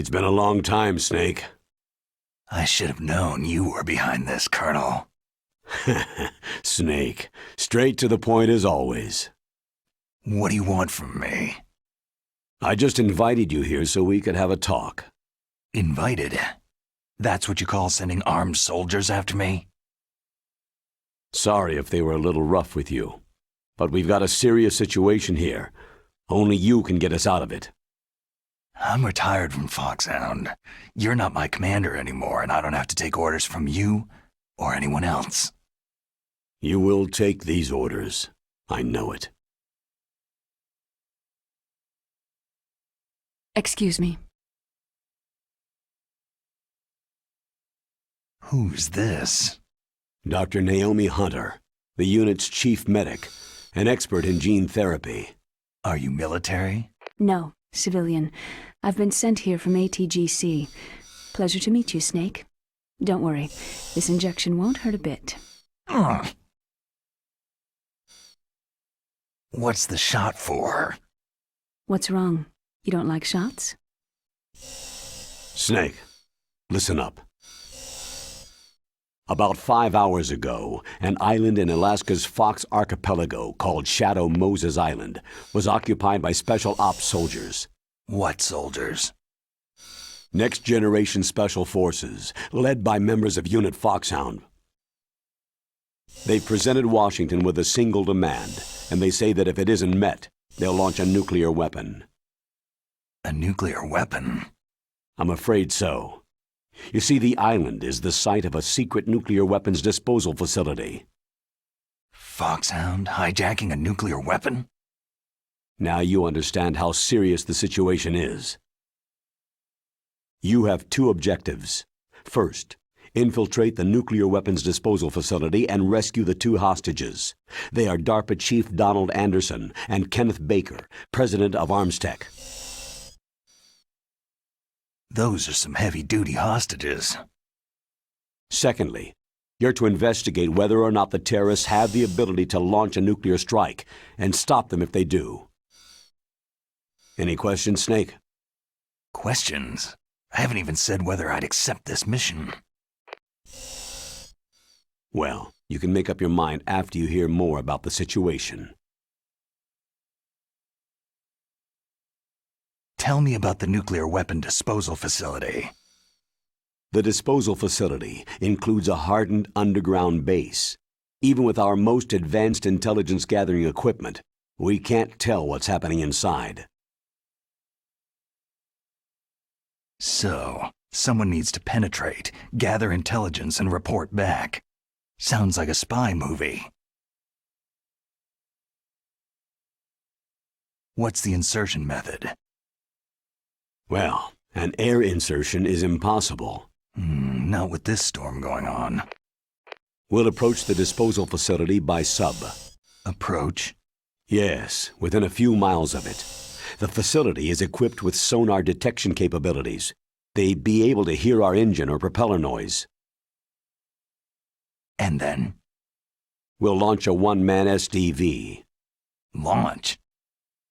It's been a long time, Snake. I should have known you were behind this, Colonel. Snake, straight to the point as always. What do you want from me? I just invited you here so we could have a talk. Invited? That's what you call sending armed soldiers after me? Sorry if they were a little rough with you, but we've got a serious situation here. Only you can get us out of it. I'm retired from Foxhound. You're not my commander anymore, and I don't have to take orders from you or anyone else. You will take these orders. I know it. Excuse me. Who's this? Dr. Naomi Hunter, the unit's chief medic, an expert in gene therapy. Are you military? No, civilian. I've been sent here from ATGC. Pleasure to meet you, Snake. Don't worry, this injection won't hurt a bit. What's the shot for? What's wrong? You don't like shots? Snake, listen up. About 5 hours ago, an island in Alaska's Fox Archipelago called Shadow Moses Island was occupied by Special Ops soldiers. What soldiers? Next Generation Special Forces, led by members of Unit Foxhound. They've presented Washington with a single demand, and they say that if it isn't met, they'll launch a nuclear weapon. A nuclear weapon? I'm afraid so. You see, the island is the site of a secret nuclear weapons disposal facility. Foxhound hijacking a nuclear weapon? Now you understand how serious the situation is. You have two objectives. First, infiltrate the nuclear weapons disposal facility and rescue the two hostages. They are DARPA Chief Donald Anderson and Kenneth Baker, president of Armstech. Those are some heavy-duty hostages. Secondly, you're to investigate whether or not the terrorists have the ability to launch a nuclear strike and stop them if they do. Any questions, Snake? Questions? I haven't even said whether I'd accept this mission. Well, you can make up your mind after you hear more about the situation. Tell me about the nuclear weapon disposal facility. The disposal facility includes a hardened underground base. Even with our most advanced intelligence gathering equipment, we can't tell what's happening inside. So, someone needs to penetrate, gather intelligence, and report back. Sounds like a spy movie. What's the insertion method? Well, an air insertion is impossible. Not with this storm going on. We'll approach the disposal facility by sub. Approach? Yes, within a few miles of it. The facility is equipped with sonar detection capabilities. They'd be able to hear our engine or propeller noise. And then? We'll launch a one-man SDV. Launch?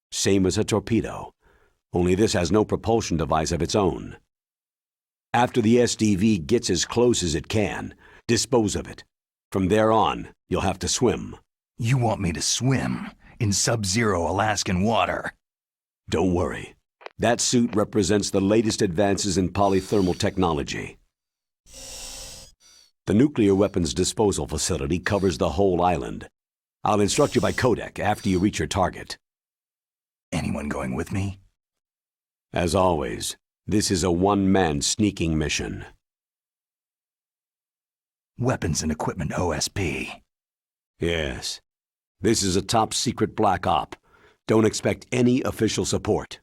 Same as a torpedo. Only this has no propulsion device of its own. After the SDV gets as close as it can, dispose of it. From there on, you'll have to swim. You want me to swim in sub-zero Alaskan water? Don't worry. That suit represents the latest advances in polythermal technology. The nuclear weapons disposal facility covers the whole island. I'll instruct you by codec after you reach your target. Anyone going with me? As always, this is a one-man sneaking mission. Weapons and equipment OSP. Yes. This is a top-secret black op. Don't expect any official support.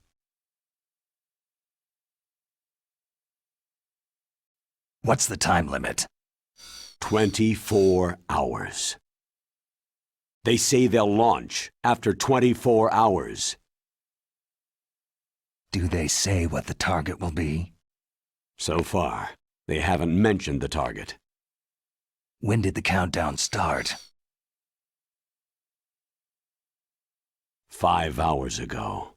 What's the time limit? 24 hours. They say they'll launch after 24 hours. Do they say what the target will be? So far, they haven't mentioned the target. When did the countdown start? 5 hours ago.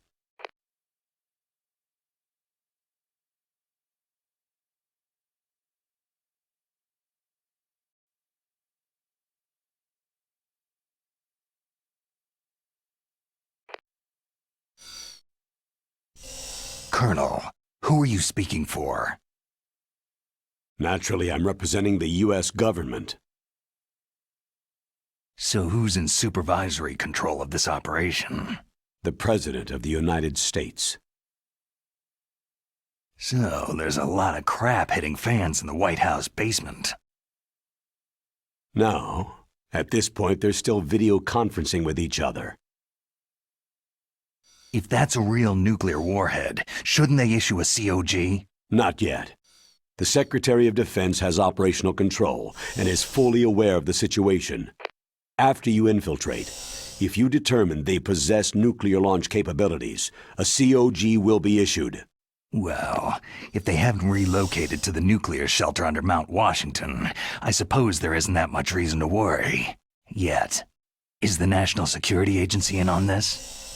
Colonel, who are you speaking for? Naturally, I'm representing the U.S. government. So who's in supervisory control of this operation? The President of the United States. So there's a lot of crap hitting fans in the White House basement. No. At this point, they're still video conferencing with each other. If that's a real nuclear warhead, shouldn't they issue a COG? Not yet. The Secretary of Defense has operational control and is fully aware of the situation. After you infiltrate, if you determine they possess nuclear launch capabilities, a COG will be issued. Well, if they haven't relocated to the nuclear shelter under Mount Washington, I suppose there isn't that much reason to worry. Yet. Is the National Security Agency in on this?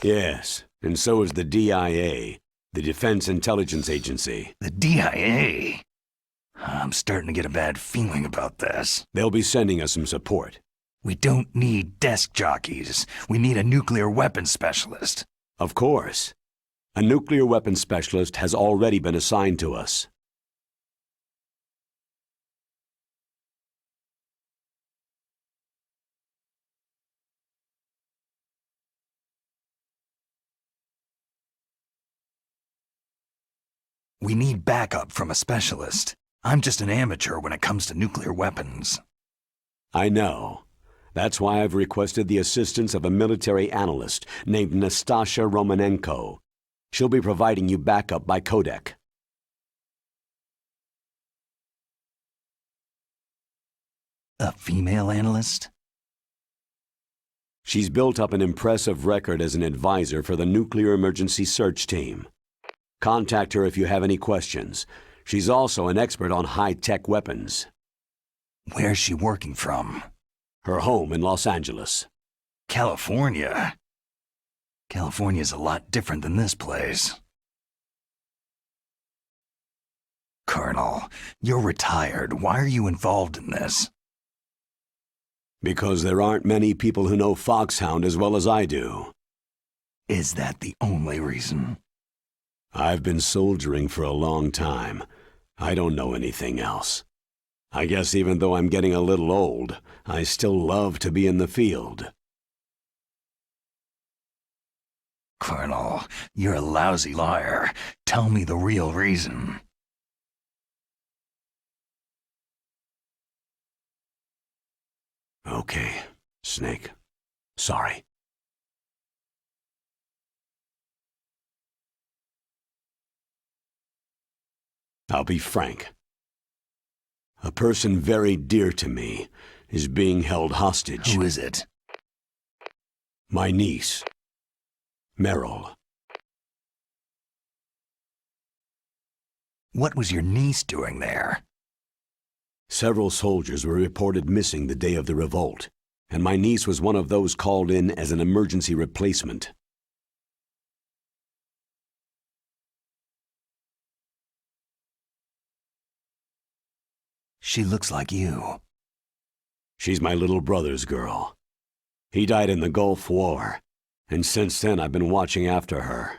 Yes, and so is the DIA, the Defense Intelligence Agency. The DIA? I'm starting to get a bad feeling about this. They'll be sending us some support. We don't need desk jockeys. We need a nuclear weapons specialist. Of course. A nuclear weapons specialist has already been assigned to us. We need backup from a specialist. I'm just an amateur when it comes to nuclear weapons. I know. That's why I've requested the assistance of a military analyst named Nastasha Romanenko. She'll be providing you backup by codec. A female analyst? She's built up an impressive record as an advisor for the Nuclear Emergency Search Team. Contact her if you have any questions. She's also an expert on high-tech weapons. Where's she working from? Her home in Los Angeles. California? California's a lot different than this place. Colonel, you're retired. Why are you involved in this? Because there aren't many people who know Foxhound as well as I do. Is that the only reason? I've been soldiering for a long time. I don't know anything else. I guess even though I'm getting a little old, I still love to be in the field. Colonel, you're a lousy liar. Tell me the real reason. Okay, Snake. Sorry. I'll be frank. A person very dear to me is being held hostage. Who is it? My niece, Meryl. What was your niece doing there? Several soldiers were reported missing the day of the revolt, and my niece was one of those called in as an emergency replacement. She looks like you. She's my little brother's girl. He died in the Gulf War, and since then I've been watching after her.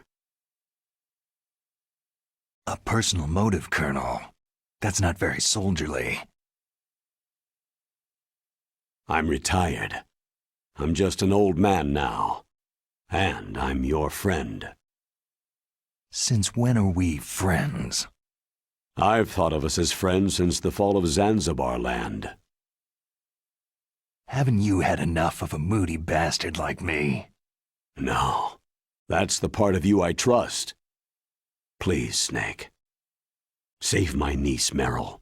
A personal motive, Colonel. That's not very soldierly. I'm retired. I'm just an old man now. And I'm your friend. Since when are we friends? I've thought of us as friends since the fall of Zanzibar land. Haven't you had enough of a moody bastard like me? No. That's the part of you I trust. Please, Snake. Save my niece, Meryl.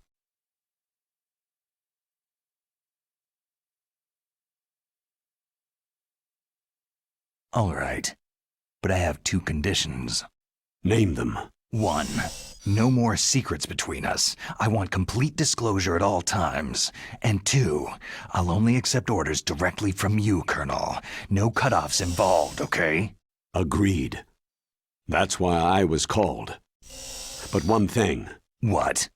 All right. But I have two conditions. Name them. 1. No more secrets between us. I want complete disclosure at all times. And 2. I'll only accept orders directly from you, Colonel. No cutoffs involved, okay? Agreed. That's why I was called. But one thing. What?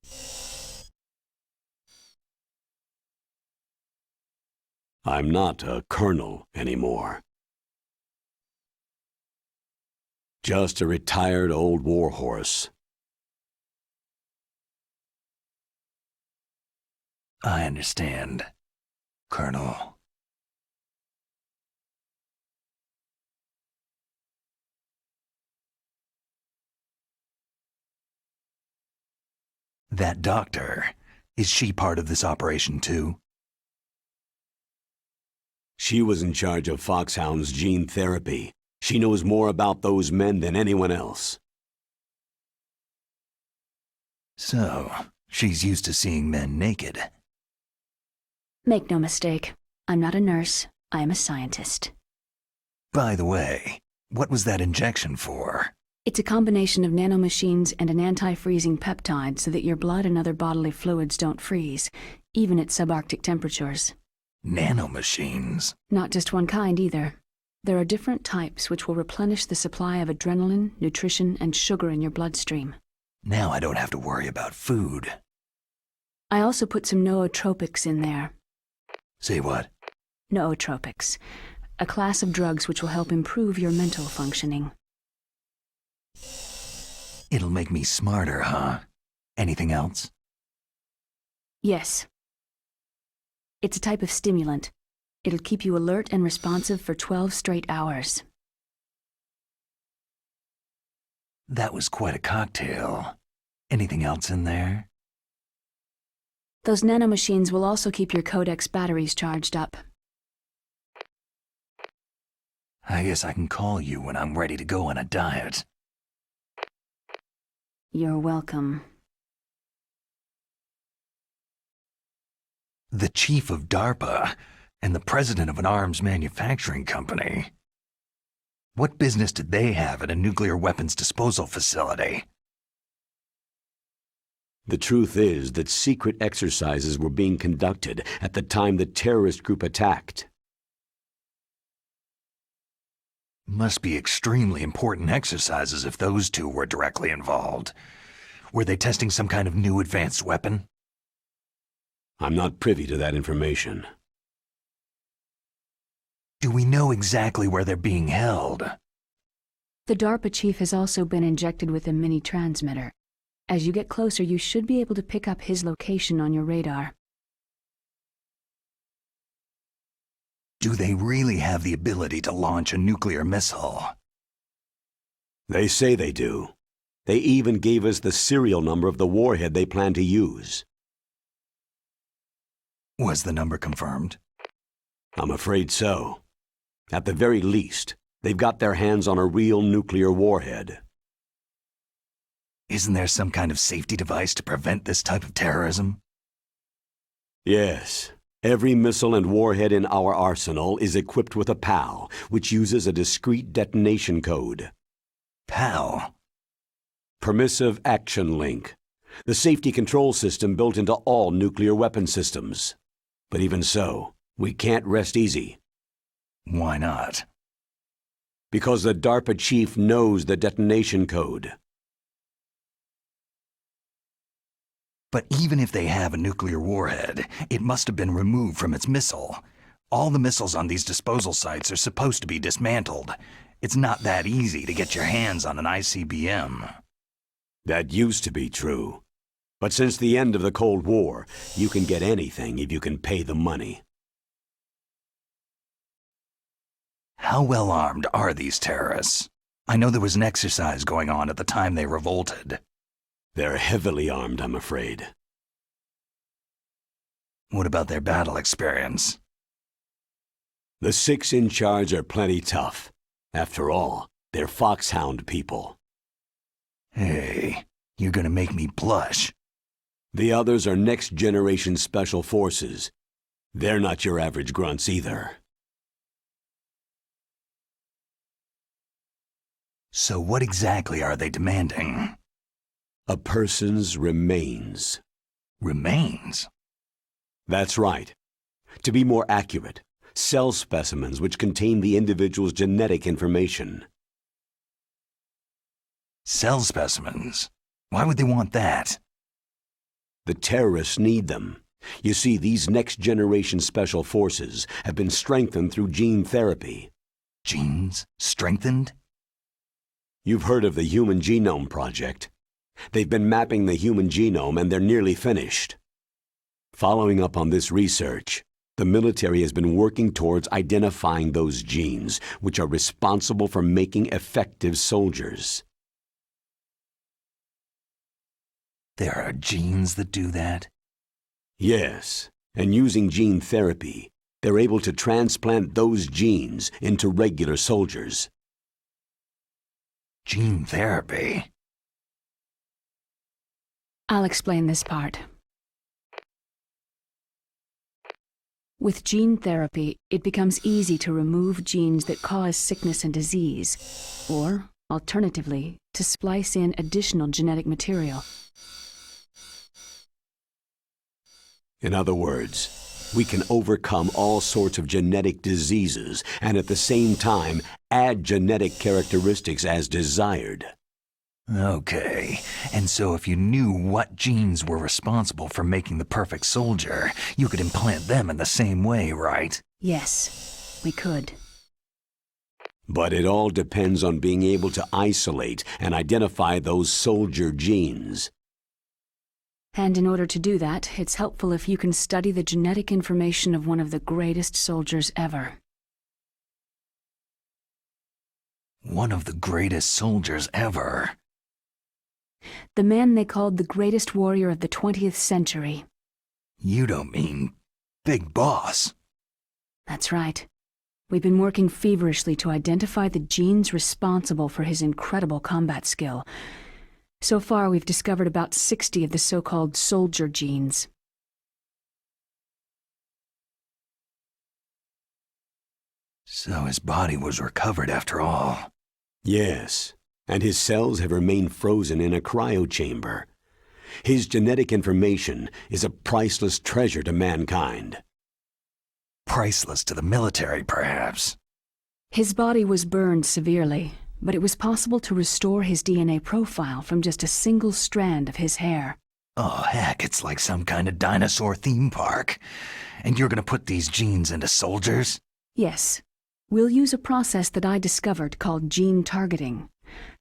I'm not a colonel anymore. Just a retired old warhorse. I understand, Colonel. That doctor, is she part of this operation too? She was in charge of Foxhound's gene therapy. She knows more about those men than anyone else. So, she's used to seeing men naked. Make no mistake, I'm not a nurse, I am a scientist. By the way, what was that injection for? It's a combination of nanomachines and an anti-freezing peptide so that your blood and other bodily fluids don't freeze, even at subarctic temperatures. Nanomachines? Not just one kind either. There are different types which will replenish the supply of adrenaline, nutrition, and sugar in your bloodstream. Now I don't have to worry about food. I also put some nootropics in there. Say what? Nootropics, a class of drugs which will help improve your mental functioning. It'll make me smarter, huh? Anything else? Yes. It's a type of stimulant. It'll keep you alert and responsive for 12 straight hours. That was quite a cocktail. Anything else in there? Those nanomachines will also keep your Codex batteries charged up. I guess I can call you when I'm ready to go on a diet. You're welcome. The chief of DARPA and the president of an arms manufacturing company. What business did they have at a nuclear weapons disposal facility? The truth is that secret exercises were being conducted at the time the terrorist group attacked. Must be extremely important exercises if those two were directly involved. Were they testing some kind of new advanced weapon? I'm not privy to that information. Do we know exactly where they're being held? The DARPA chief has also been injected with a mini-transmitter. As you get closer, you should be able to pick up his location on your radar. Do they really have the ability to launch a nuclear missile? They say they do. They even gave us the serial number of the warhead they plan to use. Was the number confirmed? I'm afraid so. At the very least, they've got their hands on a real nuclear warhead. Isn't there some kind of safety device to prevent this type of terrorism? Yes. Every missile and warhead in our arsenal is equipped with a PAL, which uses a discrete detonation code. PAL? Permissive Action Link. The safety control system built into all nuclear weapon systems. But even so, we can't rest easy. Why not? Because the DARPA chief knows the detonation code. But even if they have a nuclear warhead, it must have been removed from its missile. All the missiles on these disposal sites are supposed to be dismantled. It's not that easy to get your hands on an ICBM. That used to be true. But since the end of the Cold War, you can get anything if you can pay the money. How well armed are these terrorists? I know there was an exercise going on at the time they revolted. They're heavily armed, I'm afraid. What about their battle experience? The 6 in charge are plenty tough. After all, they're Foxhound people. Hey, you're gonna make me blush. The others are next-generation special forces. They're not your average grunts either. So what exactly are they demanding? A person's remains. Remains? That's right. To be more accurate, cell specimens which contain the individual's genetic information. Cell specimens? Why would they want that? The terrorists need them. You see, these next-generation special forces have been strengthened through gene therapy. Genes? Strengthened? You've heard of the Human Genome Project. They've been mapping the human genome and they're nearly finished. Following up on this research, the military has been working towards identifying those genes which are responsible for making effective soldiers. There are genes that do that? Yes, and using gene therapy, they're able to transplant those genes into regular soldiers. Gene therapy? I'll explain this part. With gene therapy, it becomes easy to remove genes that cause sickness and disease, or, alternatively, to splice in additional genetic material. In other words, we can overcome all sorts of genetic diseases and at the same time add genetic characteristics as desired. Okay, and so if you knew what genes were responsible for making the perfect soldier, you could implant them in the same way, right? Yes, we could. But it all depends on being able to isolate and identify those soldier genes. And in order to do that, it's helpful if you can study the genetic information of one of the greatest soldiers ever. One of the greatest soldiers ever. The man they called the greatest warrior of the 20th century. You don't mean Big Boss? That's right. We've been working feverishly to identify the genes responsible for his incredible combat skill. So far, we've discovered about 60 of the so-called soldier genes. So his body was recovered after all. Yes, and his cells have remained frozen in a cryochamber. His genetic information is a priceless treasure to mankind. Priceless to the military, perhaps. His body was burned severely, but it was possible to restore his DNA profile from just a single strand of his hair. Oh, heck, it's like some kind of dinosaur theme park. And you're gonna put these genes into soldiers? Yes. We'll use a process that I discovered called gene targeting.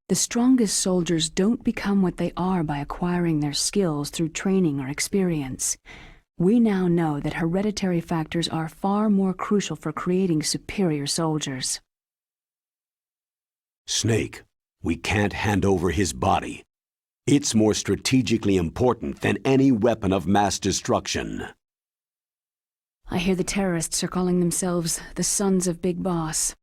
The strongest soldiers don't become what they are by acquiring their skills through training or experience. We now know that hereditary factors are far more crucial for creating superior soldiers. Snake, we can't hand over his body. It's more strategically important than any weapon of mass destruction. I hear the terrorists are calling themselves the Sons of Big Boss.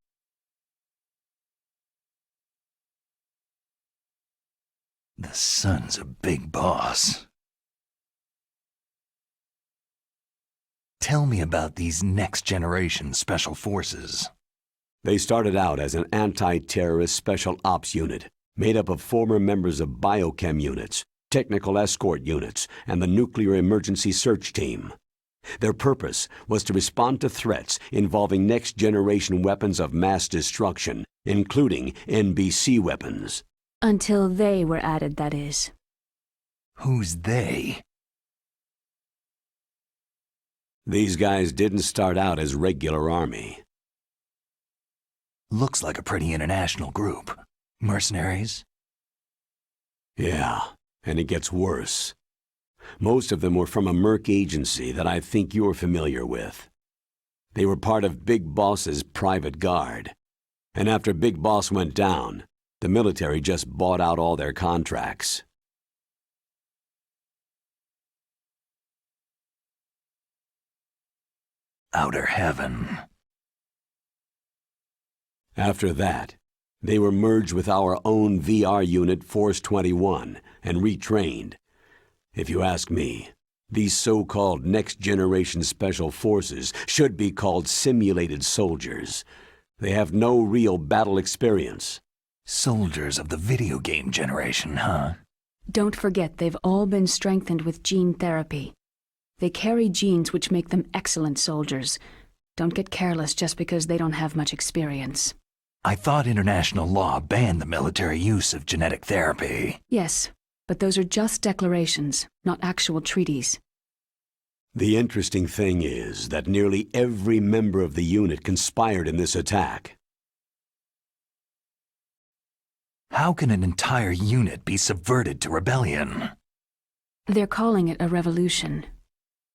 The Sons of Big Boss. Tell me about these next-generation special forces. They started out as an anti-terrorist special ops unit, made up of former members of biochem units, technical escort units, and the nuclear emergency search team. Their purpose was to respond to threats involving next-generation weapons of mass destruction, including NBC weapons. Until they were added, that is. Who's they? These guys didn't start out as regular army. Looks like a pretty international group. Mercenaries? Yeah, and it gets worse. Most of them were from a merc agency that I think you're familiar with. They were part of Big Boss's private guard. And after Big Boss went down, the military just bought out all their contracts. Outer Heaven. After that, they were merged with our own VR unit Force 21 and retrained. If you ask me, these so-called next-generation special forces should be called simulated soldiers. They have no real battle experience. Soldiers of the video game generation, huh? Don't forget they've all been strengthened with gene therapy. They carry genes which make them excellent soldiers. Don't get careless just because they don't have much experience. I thought international law banned the military use of genetic therapy. Yes, but those are just declarations, not actual treaties. The interesting thing is that nearly every member of the unit conspired in this attack. How can an entire unit be subverted to rebellion? They're calling it a revolution.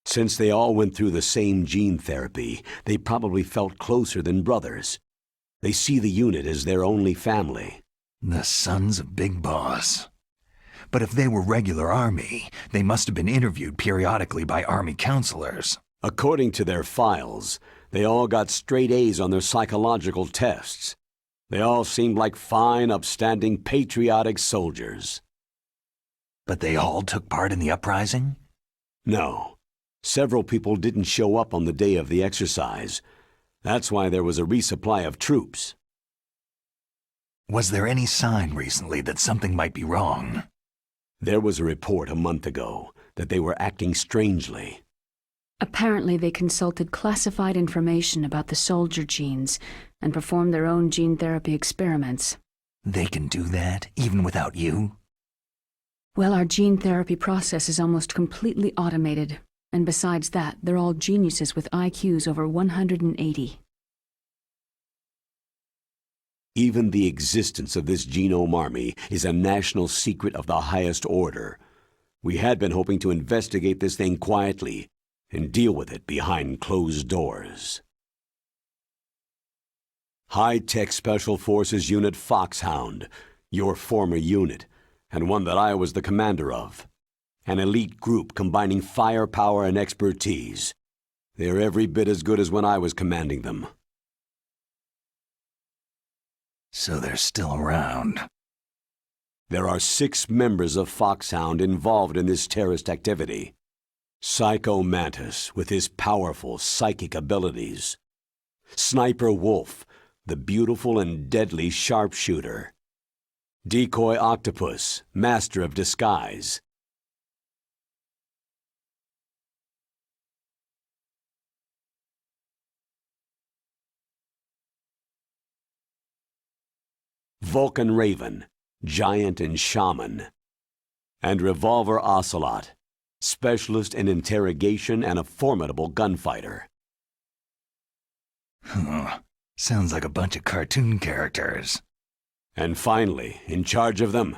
Since they all went through the same gene therapy, they probably felt closer than brothers. They see the unit as their only family. The sons of Big Boss. But if they were regular army, they must have been interviewed periodically by army counselors. According to their files, they all got straight A's on their psychological tests. They all seemed like fine, upstanding, patriotic soldiers. But they all took part in the uprising? No. Several people didn't show up on the day of the exercise. That's why there was a resupply of troops. Was there any sign recently that something might be wrong? There was a report a month ago that they were acting strangely. Apparently they consulted classified information about the soldier genes and performed their own gene therapy experiments. They can do that, even without you? Well, our gene therapy process is almost completely automated. And besides that, they're all geniuses with IQs over 180. Even the existence of this genome army is a national secret of the highest order. We had been hoping to investigate this thing quietly and deal with it behind closed doors. High-Tech Special Forces Unit Foxhound, your former unit, and one that I was the commander of. An elite group combining firepower and expertise. They're every bit as good as when I was commanding them. So they're still around. There are 6 members of Foxhound involved in this terrorist activity. Psycho Mantis, with his powerful psychic abilities. Sniper Wolf, the beautiful and deadly sharpshooter. Decoy Octopus, master of disguise. Vulcan Raven, giant and shaman. And Revolver Ocelot, specialist in interrogation and a formidable gunfighter. Sounds like a bunch of cartoon characters. And finally, in charge of them,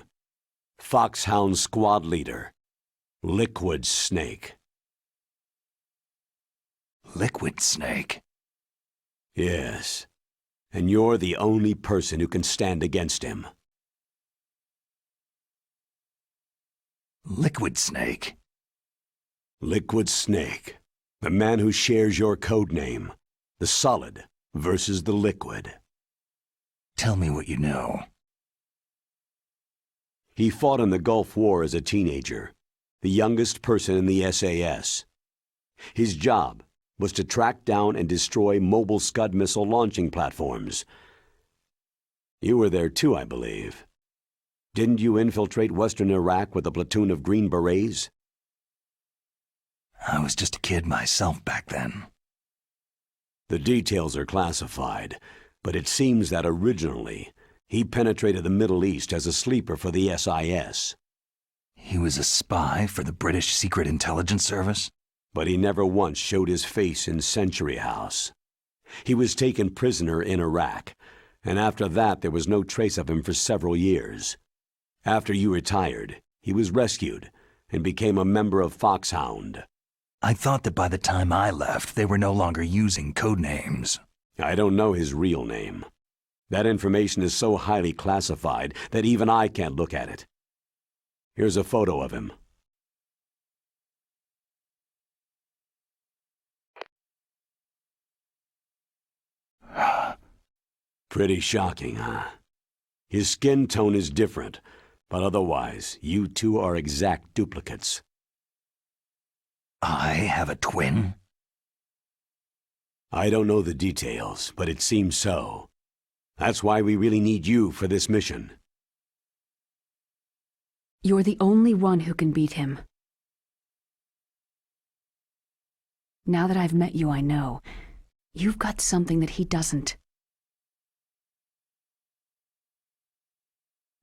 Foxhound Squad Leader, Liquid Snake. Liquid Snake? Yes, and you're the only person who can stand against him. Liquid Snake? Liquid Snake, the man who shares your code name, the solid versus the liquid. Tell me what you know. He fought in the Gulf War as a teenager, the youngest person in the SAS. His job was to track down and destroy mobile Scud missile launching platforms. You were there too, I believe. Didn't you infiltrate Western Iraq with a platoon of Green Berets? I was just a kid myself back then. The details are classified, but it seems that originally he penetrated the Middle East as a sleeper for the SIS. He was a spy for the British Secret Intelligence Service? But he never once showed his face in Century House. He was taken prisoner in Iraq, and after that there was no trace of him for several years. After you retired, he was rescued and became a member of Foxhound. I thought that by the time I left, they were no longer using code names. I don't know his real name. That information is so highly classified that even I can't look at it. Here's a photo of him. Pretty shocking, huh? His skin tone is different, but otherwise, you two are exact duplicates. I have a twin? I don't know the details, but it seems so. That's why we really need you for this mission. You're the only one who can beat him. Now that I've met you, I know. You've got something that he doesn't.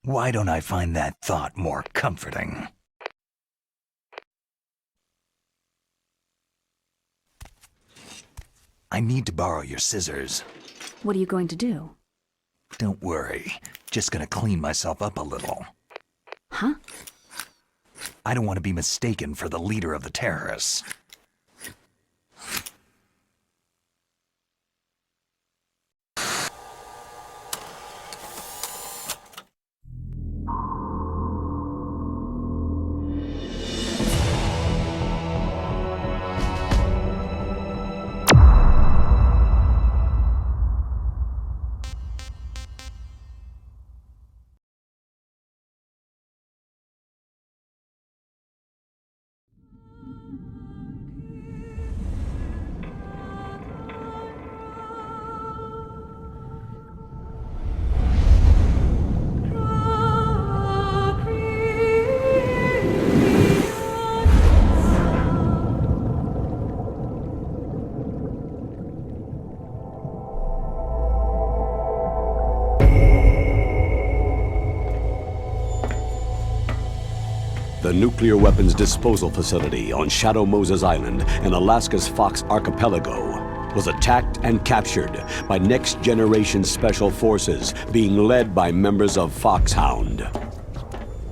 Why don't I find that thought more comforting? I need to borrow your scissors. What are you going to do? Don't worry. Just gonna clean myself up a little. Huh? I don't want to be mistaken for the leader of the terrorists. The nuclear weapons disposal facility on Shadow Moses Island in Alaska's Fox Archipelago was attacked and captured by next-generation special forces being led by members of Foxhound.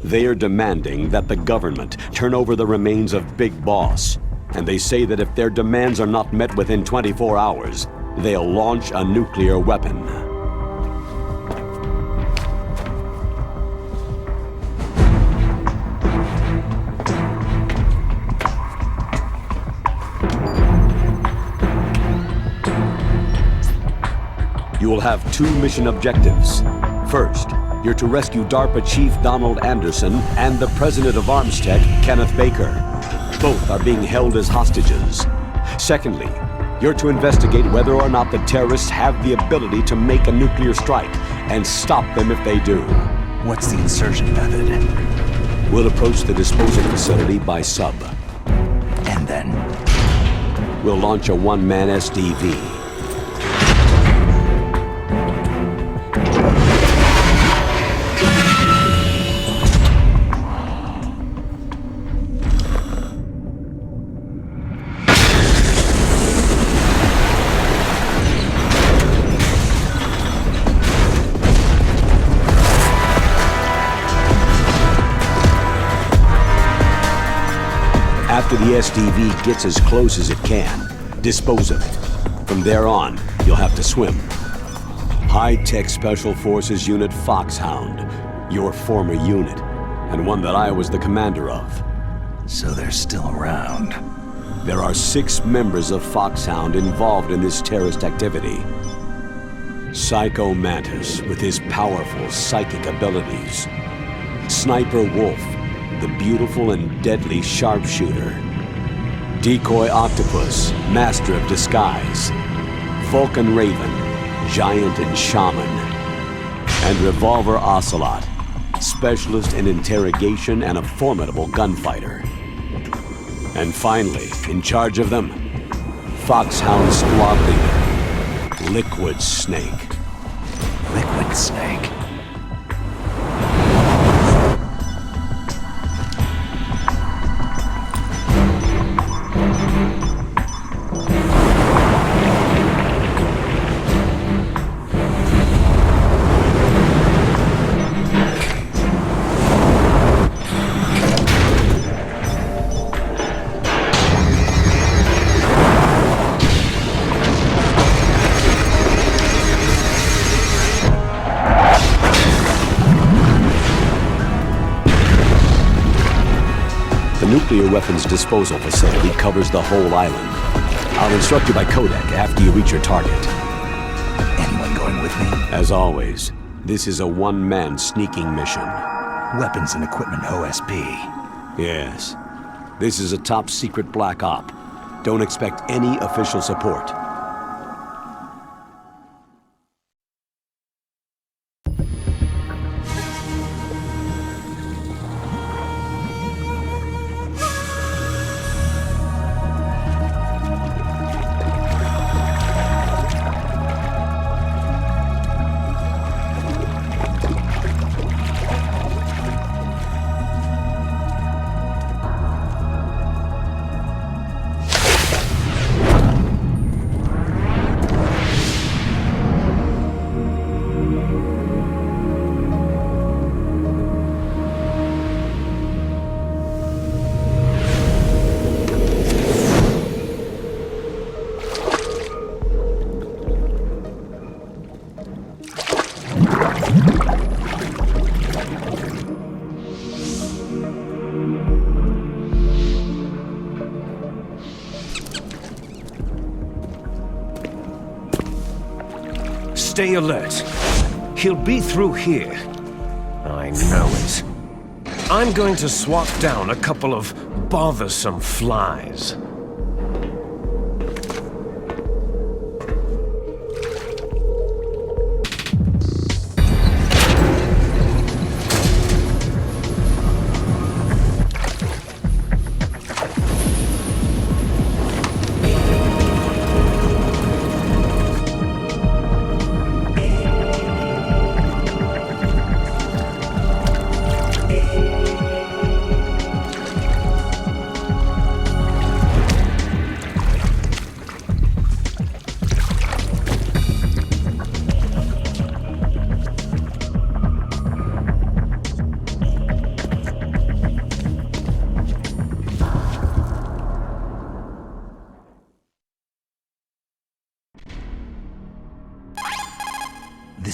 They are demanding that the government turn over the remains of Big Boss, and they say that if their demands are not met within 24 hours, they'll launch a nuclear weapon. You will have two mission objectives. First, you're to rescue DARPA Chief Donald Anderson and the President of Armstech, Kenneth Baker. Both are being held as hostages. Secondly, you're to investigate whether or not the terrorists have the ability to make a nuclear strike and stop them if they do. What's the insertion method? We'll approach the disposal facility by sub. And then? We'll launch a one-man SDV. After the SDV gets as close as it can, dispose of it. From there on, you'll have to swim. High-Tech Special Forces Unit Foxhound, your former unit, and one that I was the commander of. So they're still around. There are 6 members of Foxhound involved in this terrorist activity. Psycho Mantis, with his powerful psychic abilities. Sniper Wolf, the beautiful and deadly sharpshooter. Decoy Octopus, master of disguise. Vulcan Raven, giant and shaman. And Revolver Ocelot, specialist in interrogation and a formidable gunfighter. And finally, in charge of them, Foxhound squad leader, Liquid Snake. Liquid Snake? The nuclear weapons disposal facility covers the whole island. I'll instruct you by codec after you reach your target. Anyone going with me? As always, this is a one-man sneaking mission. Weapons and equipment OSP. Yes. This is a top-secret black op. Don't expect any official support. Stay alert. He'll be through here. I know it. I'm going to swat down a couple of bothersome flies.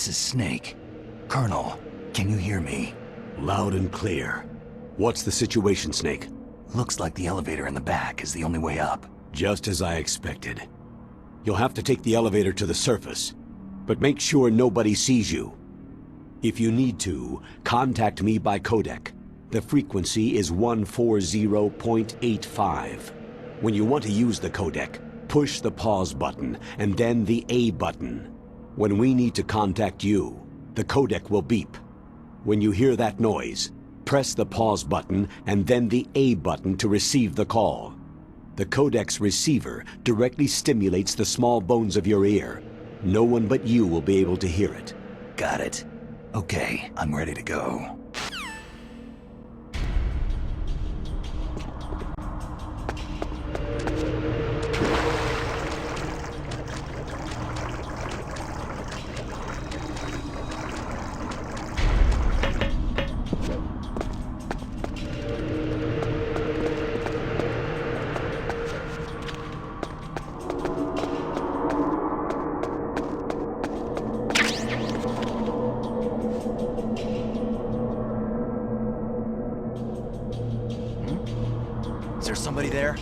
This is Snake. Colonel, can you hear me? Loud and clear. What's the situation, Snake? Looks like the elevator in the back is the only way up. Just as I expected. You'll have to take the elevator to the surface, but make sure nobody sees you. If you need to, contact me by codec. The frequency is 140.85. When you want to use the codec, push the pause button and then the A button. When we need to contact you, the codec will beep. When you hear that noise, press the pause button and then the A button to receive the call. The codec's receiver directly stimulates the small bones of your ear. No one but you will be able to hear it. Got it. Okay, I'm ready to go. Is there somebody there?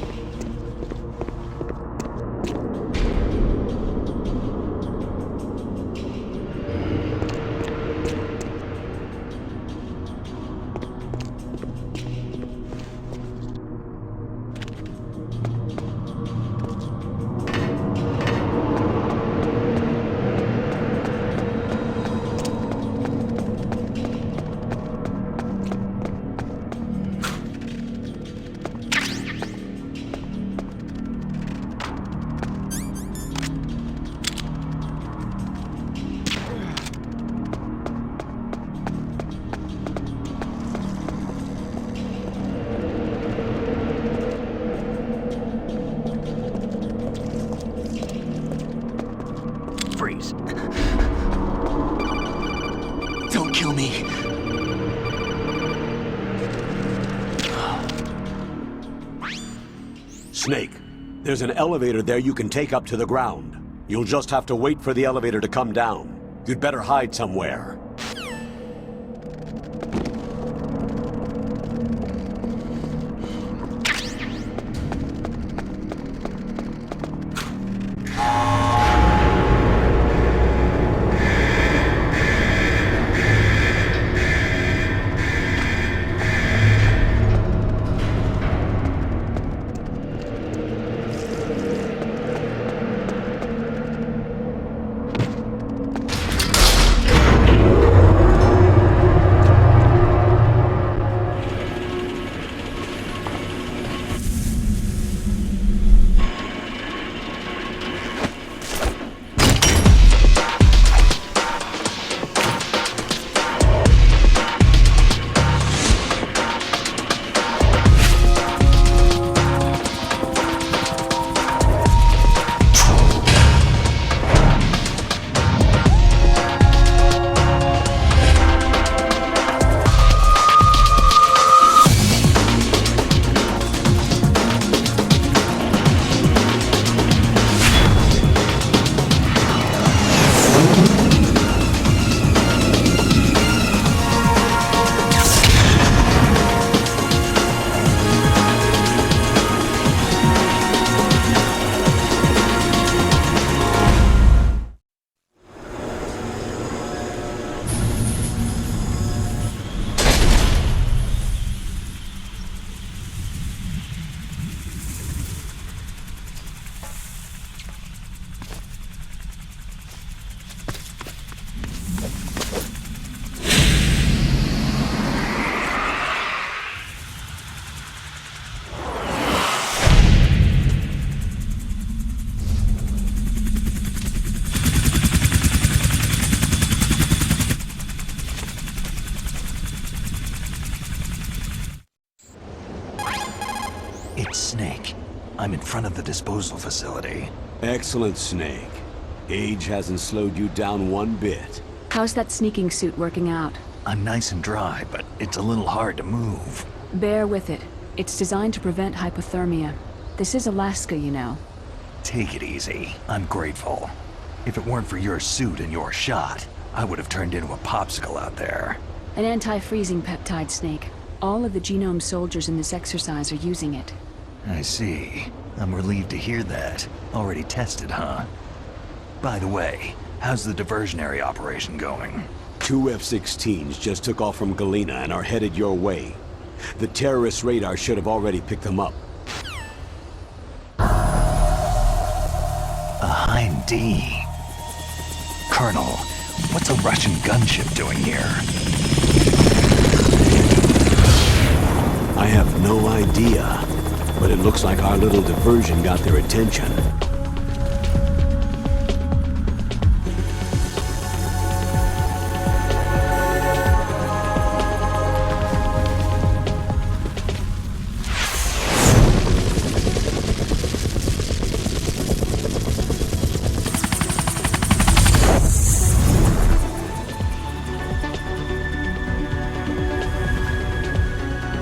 Freeze. Don't kill me. Snake, there's an elevator there you can take up to the ground. You'll just have to wait for the elevator to come down. You'd better hide somewhere. I'm in front of the disposal facility. Excellent, Snake. Age hasn't slowed you down one bit. How's that sneaking suit working out? I'm nice and dry, but it's a little hard to move. Bear with it. It's designed to prevent hypothermia. This is Alaska, you know. Take it easy. I'm grateful. If it weren't for your suit and your shot, I would have turned into a popsicle out there. An anti-freezing peptide, Snake. All of the genome soldiers in this exercise are using it. I see. I'm relieved to hear that. Already tested, huh? By the way, how's the diversionary operation going? 2 F-16s just took off from Galena and are headed your way. The terrorist radar should have already picked them up. A Hind D. Colonel, what's a Russian gunship doing here? I have no idea, but it looks like our little diversion got their attention.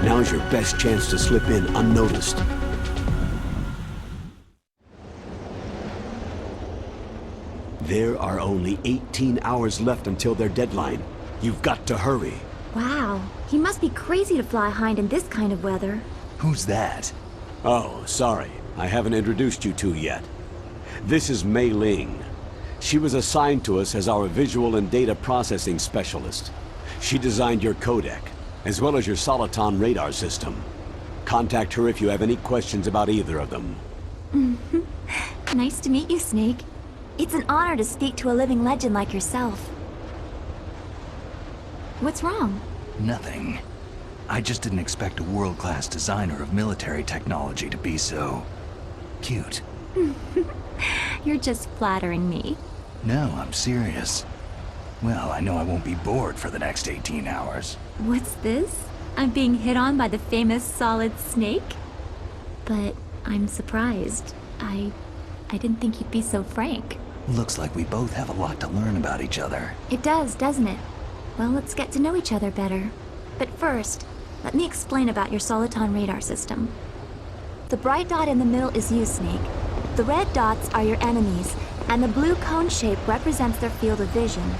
Now's your best chance to slip in unnoticed. There are only 18 hours left until their deadline. You've got to hurry. Wow, he must be crazy to fly Hind in this kind of weather. Who's that? Oh, sorry. I haven't introduced you two yet. This is Mei Ling. She was assigned to us as our visual and data processing specialist. She designed your codec, as well as your Soliton radar system. Contact her if you have any questions about either of them. Nice to meet you, Snake. It's an honor to speak to a living legend like yourself. What's wrong? Nothing. I just didn't expect a world-class designer of military technology to be so... cute. You're just flattering me. No, I'm serious. Well, I know I won't be bored for the next 18 hours. What's this? I'm being hit on by the famous Solid Snake? But I'm surprised. I didn't think you'd be so frank. Looks like we both have a lot to learn about each other. It does, doesn't it? Well, let's get to know each other better. But first, let me explain about your Soliton radar system. The bright dot in the middle is you, Snake. The red dots are your enemies, and the blue cone shape represents their field of vision.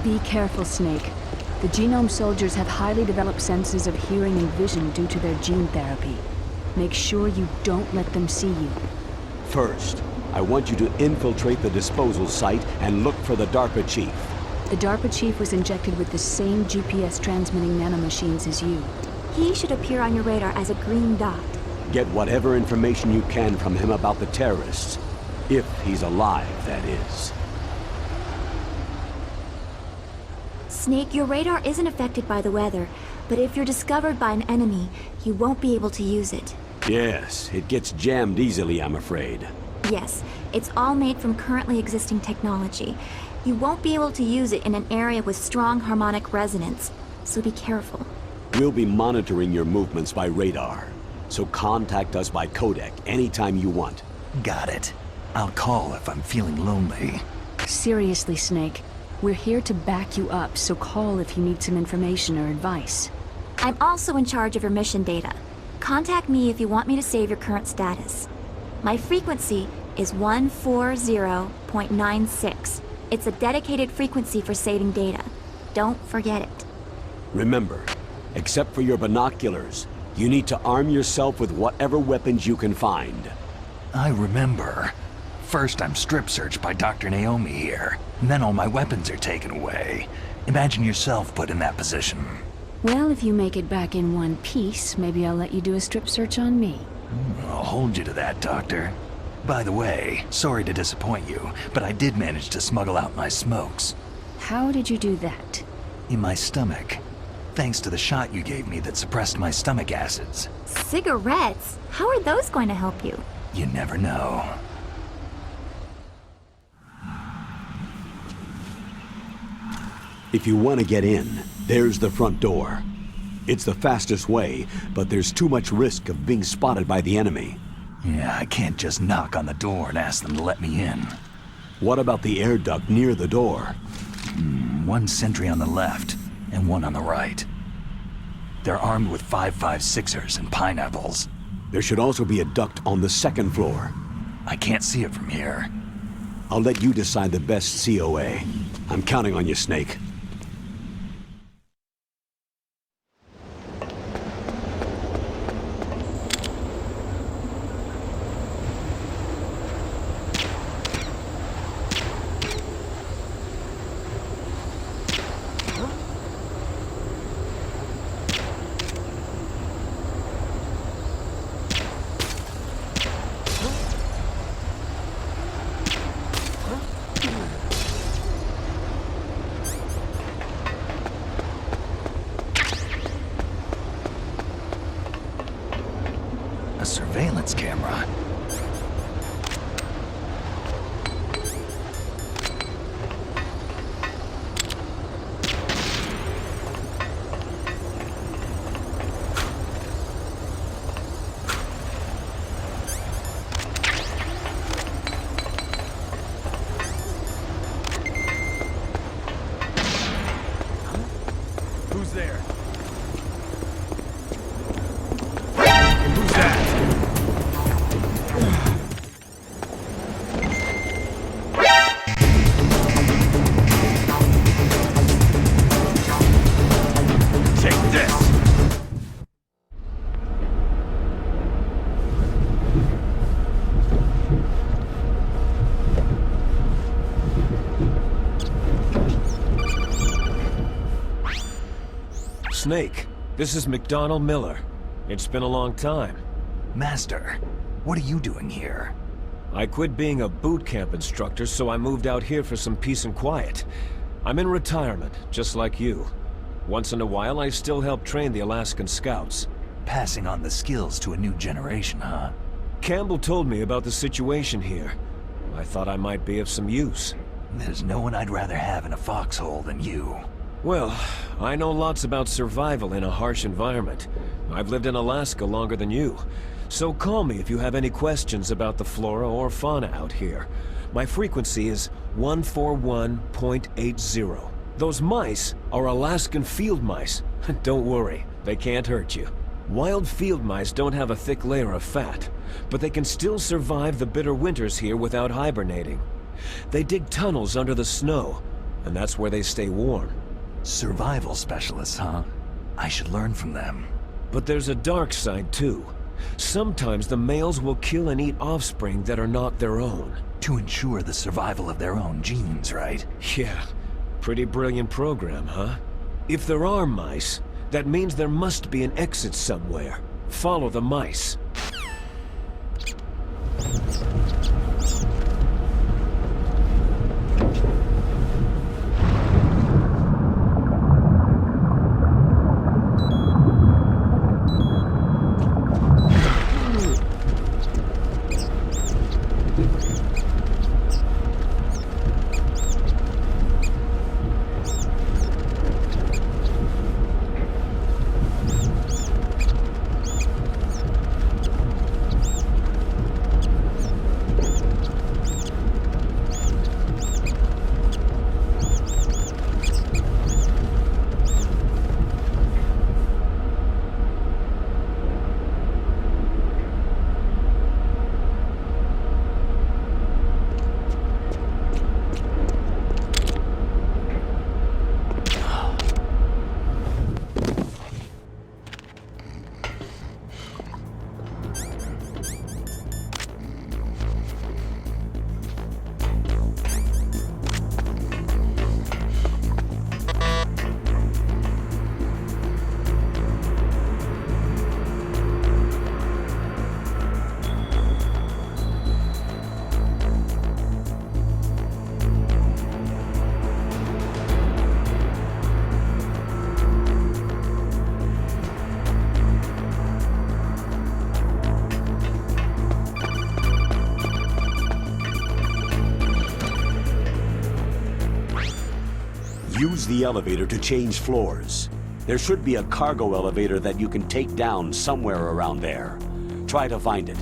Be careful, Snake. The genome soldiers have highly developed senses of hearing and vision due to their gene therapy. Make sure you don't let them see you. First, I want you to infiltrate the disposal site and look for the DARPA chief. The DARPA chief was injected with the same GPS transmitting nanomachines as you. He should appear on your radar as a green dot. Get whatever information you can from him about the terrorists. If he's alive, that is. Snake, your radar isn't affected by the weather, but if you're discovered by an enemy, you won't be able to use it. Yes, it gets jammed easily, I'm afraid. Yes, it's all made from currently existing technology. You won't be able to use it in an area with strong harmonic resonance, so be careful. We'll be monitoring your movements by radar, so contact us by codec anytime you want. Got it. I'll call if I'm feeling lonely. Seriously, Snake. We're here to back you up, so call if you need some information or advice. I'm also in charge of your mission data. Contact me if you want me to save your current status. My frequency is 140.96. It's a dedicated frequency for saving data. Don't forget it. Remember, except for your binoculars, you need to arm yourself with whatever weapons you can find. I remember. First, I'm strip searched by Dr. Naomi here, and then all my weapons are taken away. Imagine yourself put in that position. Well, if you make it back in one piece, maybe I'll let you do a strip search on me. I'll hold you to that, Doctor. By the way, sorry to disappoint you, but I did manage to smuggle out my smokes. How did you do that? In my stomach. Thanks to the shot you gave me that suppressed my stomach acids. Cigarettes? How are those going to help you? You never know. If you want to get in, there's the front door. It's the fastest way, but there's too much risk of being spotted by the enemy. Yeah, I can't just knock on the door and ask them to let me in. What about the air duct near the door? One sentry on the left, and one on the right. They're armed with 5.56ers and pineapples. There should also be a duct on the second floor. I can't see it from here. I'll let you decide the best COA. I'm counting on you, Snake. A surveillance camera. Who's there? Who's that? Take this! Snake, this is McDonald Miller. It's been a long time. Master, what are you doing here? I quit being a boot camp instructor, so I moved out here for some peace and quiet. I'm in retirement, just like you. Once in a while, I still help train the Alaskan Scouts. Passing on the skills to a new generation, huh? Campbell told me about the situation here. I thought I might be of some use. There's no one I'd rather have in a foxhole than you. Well, I know lots about survival in a harsh environment. I've lived in Alaska longer than you. So call me if you have any questions about the flora or fauna out here. My frequency is 141.80. Those mice are Alaskan field mice. Don't worry, they can't hurt you. Wild field mice don't have a thick layer of fat, but they can still survive the bitter winters here without hibernating. They dig tunnels under the snow, and that's where they stay warm. Survival specialists, huh? I should learn from them. But there's a dark side too. Sometimes the males will kill and eat offspring that are not their own. To ensure the survival of their own genes, right? Yeah, pretty brilliant program, huh? If there are mice, that means there must be an exit somewhere. Follow the mice. Use the elevator to change floors. There should be a cargo elevator that you can take down somewhere around there. Try to find it.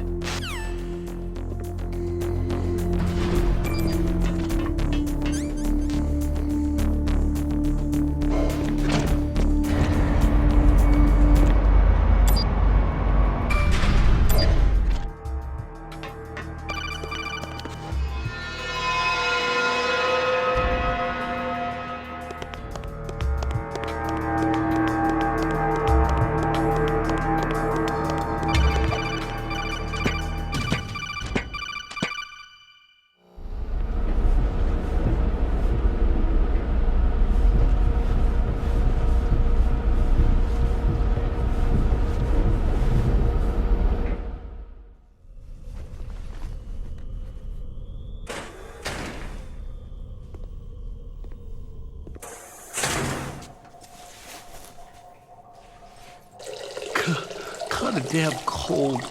damn cold.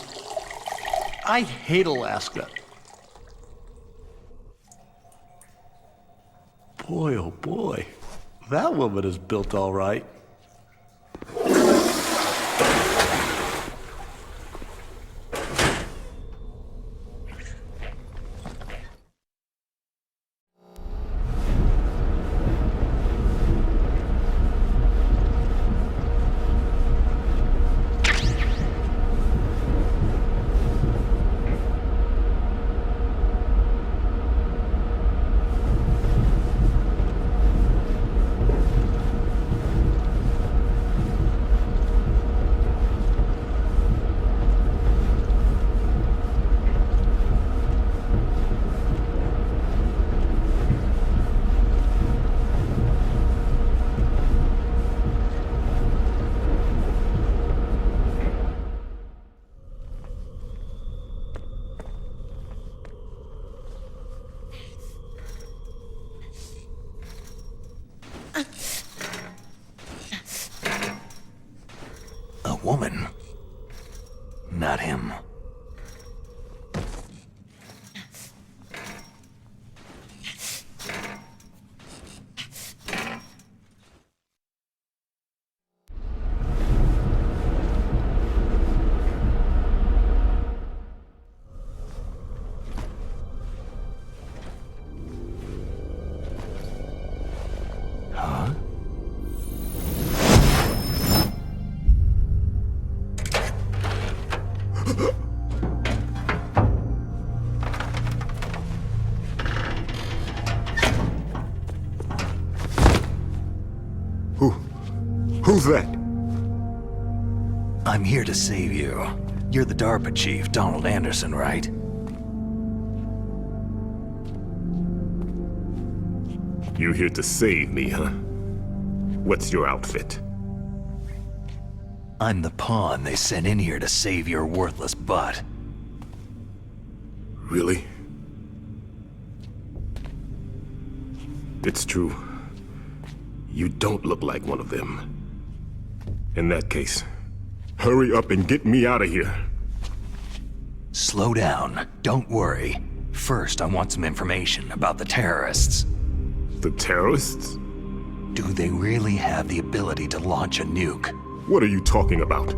I hate Alaska. Boy, oh boy. That woman is built all right. A woman. Not him. Huh? Who's that? I'm here to save you. You're the DARPA chief, Donald Anderson, right? You here to save me, huh? What's your outfit? I'm the pawn they sent in here to save your worthless butt. Really? It's true. You don't look like one of them. In that case, hurry up and get me out of here. Slow down. Don't worry. First, I want some information about the terrorists. The terrorists? Do they really have the ability to launch a nuke? What are you talking about?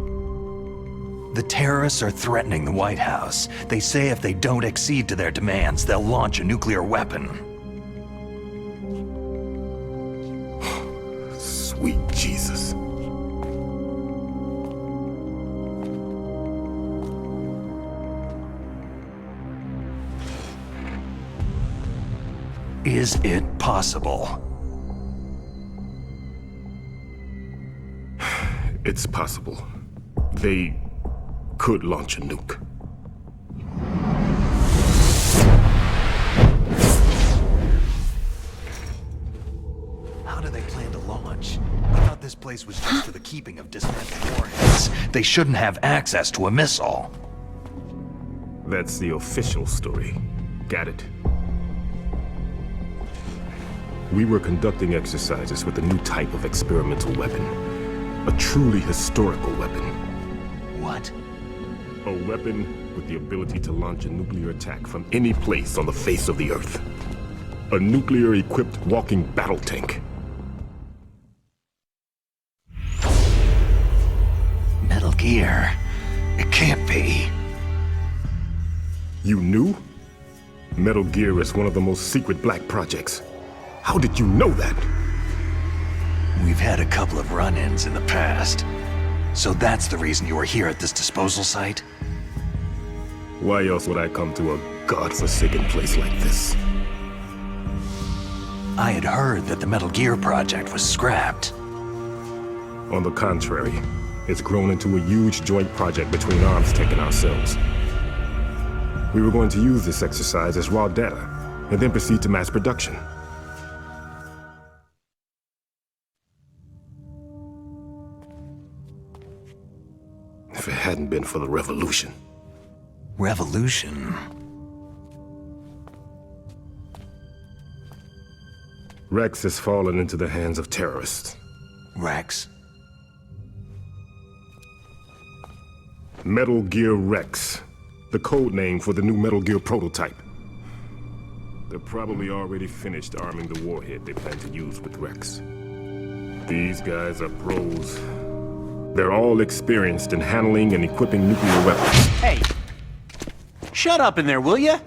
The terrorists are threatening the White House. They say if they don't accede to their demands, they'll launch a nuclear weapon. Sweet Jesus. Is it possible? It's possible. They could launch a nuke. How do they plan to launch? I thought this place was just for the keeping of dismantled warheads. They shouldn't have access to a missile. That's the official story. Got it? We were conducting exercises with a new type of experimental weapon. A truly historical weapon. What? A weapon with the ability to launch a nuclear attack from any place on the face of the Earth. A nuclear-equipped walking battle tank. Metal Gear. It can't be. You knew? Metal Gear is one of the most secret black projects. How did you know that? We've had a couple of run-ins in the past. So that's the reason you were here at this disposal site? Why else would I come to a godforsaken place like this? I had heard that the Metal Gear project was scrapped. On the contrary, it's grown into a huge joint project between Armstech and ourselves. We were going to use this exercise as raw data, and then proceed to mass production. If it hadn't been for the revolution. Revolution? Rex has fallen into the hands of terrorists. Rex? Metal Gear Rex, the code name for the new Metal Gear prototype. They're probably already finished arming the warhead they plan to use with Rex. These guys are pros. They're all experienced in handling and equipping nuclear weapons. Hey! Shut up in there, will ya?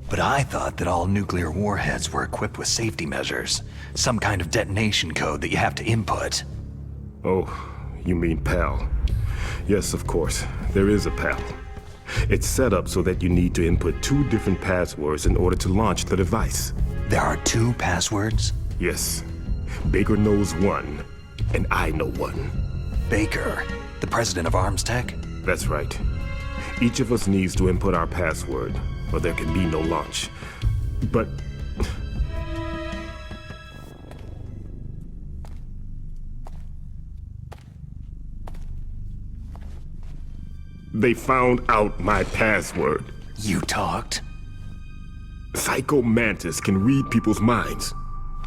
But I thought that all nuclear warheads were equipped with safety measures. Some kind of detonation code that you have to input. Oh, you mean PAL. Yes, of course, there is a PAL. It's set up so that you need to input 2 different passwords in order to launch the device. There are 2 passwords? Yes. Baker knows one, and I know one. Baker, the president of Arms Tech? That's right. Each of us needs to input our password, or there can be no launch. But... they found out my password. You talked? Psycho Mantis can read people's minds.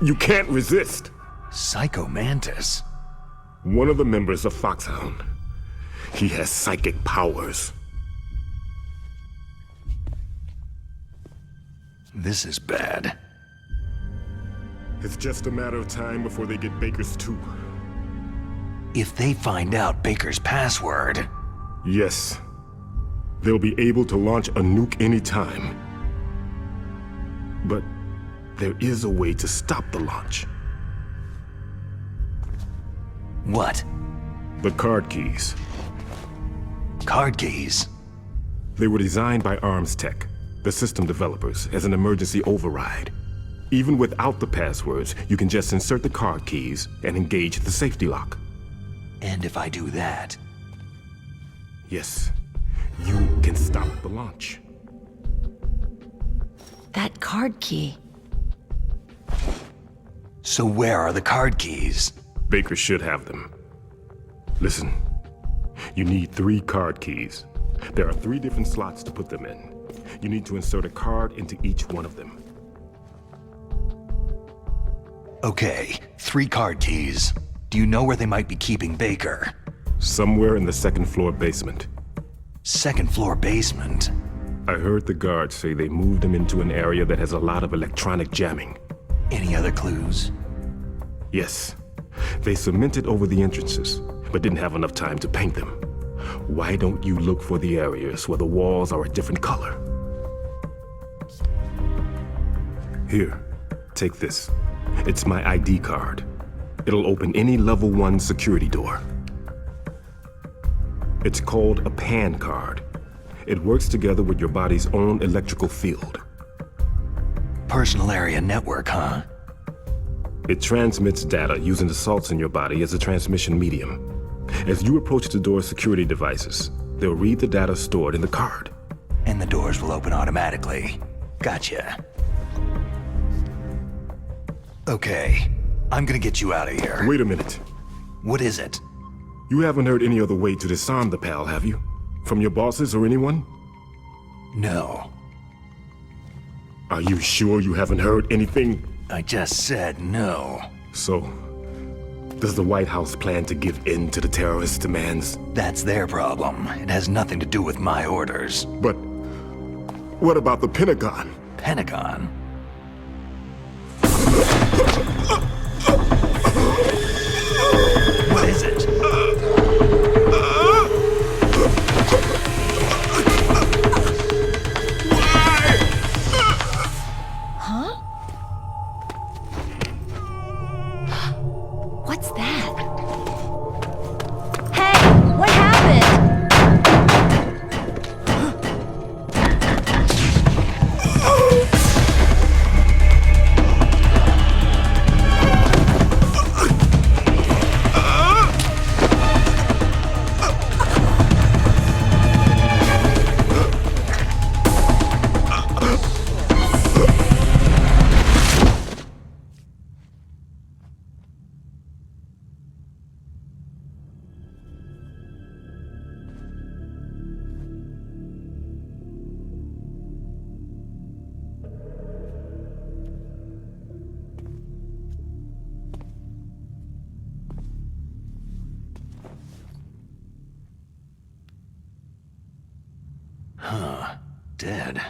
You can't resist. Psycho Mantis? One of the members of Foxhound. He has psychic powers. This is bad. It's just a matter of time before they get Baker's too. If they find out Baker's password... Yes. They'll be able to launch a nuke anytime. But there is a way to stop the launch. What? The card keys. Card keys? They were designed by Arms Tech, the system developers, as an emergency override. Even without the passwords, you can just insert the card keys and engage the safety lock. And if I do that... Yes, you can stop the launch. That card key. So where are the card keys? Baker should have them. Listen, you need 3 card keys. There are 3 different slots to put them in. You need to insert a card into each one of them. Okay, 3 card keys. Do you know where they might be keeping Baker? Somewhere in the 2nd floor basement. 2nd floor basement? I heard the guards say they moved him into an area that has a lot of electronic jamming. Any other clues? Yes. They cemented over the entrances, but didn't have enough time to paint them. Why don't you look for the areas where the walls are a different color? Here, take this. It's my ID card. It'll open any level 1 security door. It's called a PAN card. It works together with your body's own electrical field. Personal area network, huh? It transmits data using the salts in your body as a transmission medium. As you approach the door's security devices, they'll read the data stored in the card. And the doors will open automatically. Gotcha. Okay, I'm gonna get you out of here. Wait a minute. What is it? You haven't heard any other way to disarm the PAL, have you? From your bosses or anyone? No. Are you sure you haven't heard anything? I just said no. So, does the White House plan to give in to the terrorists' demands? That's their problem. It has nothing to do with my orders. But what about the Pentagon? Pentagon? What is it? What's that? Hey, what happened? Huh. Dead.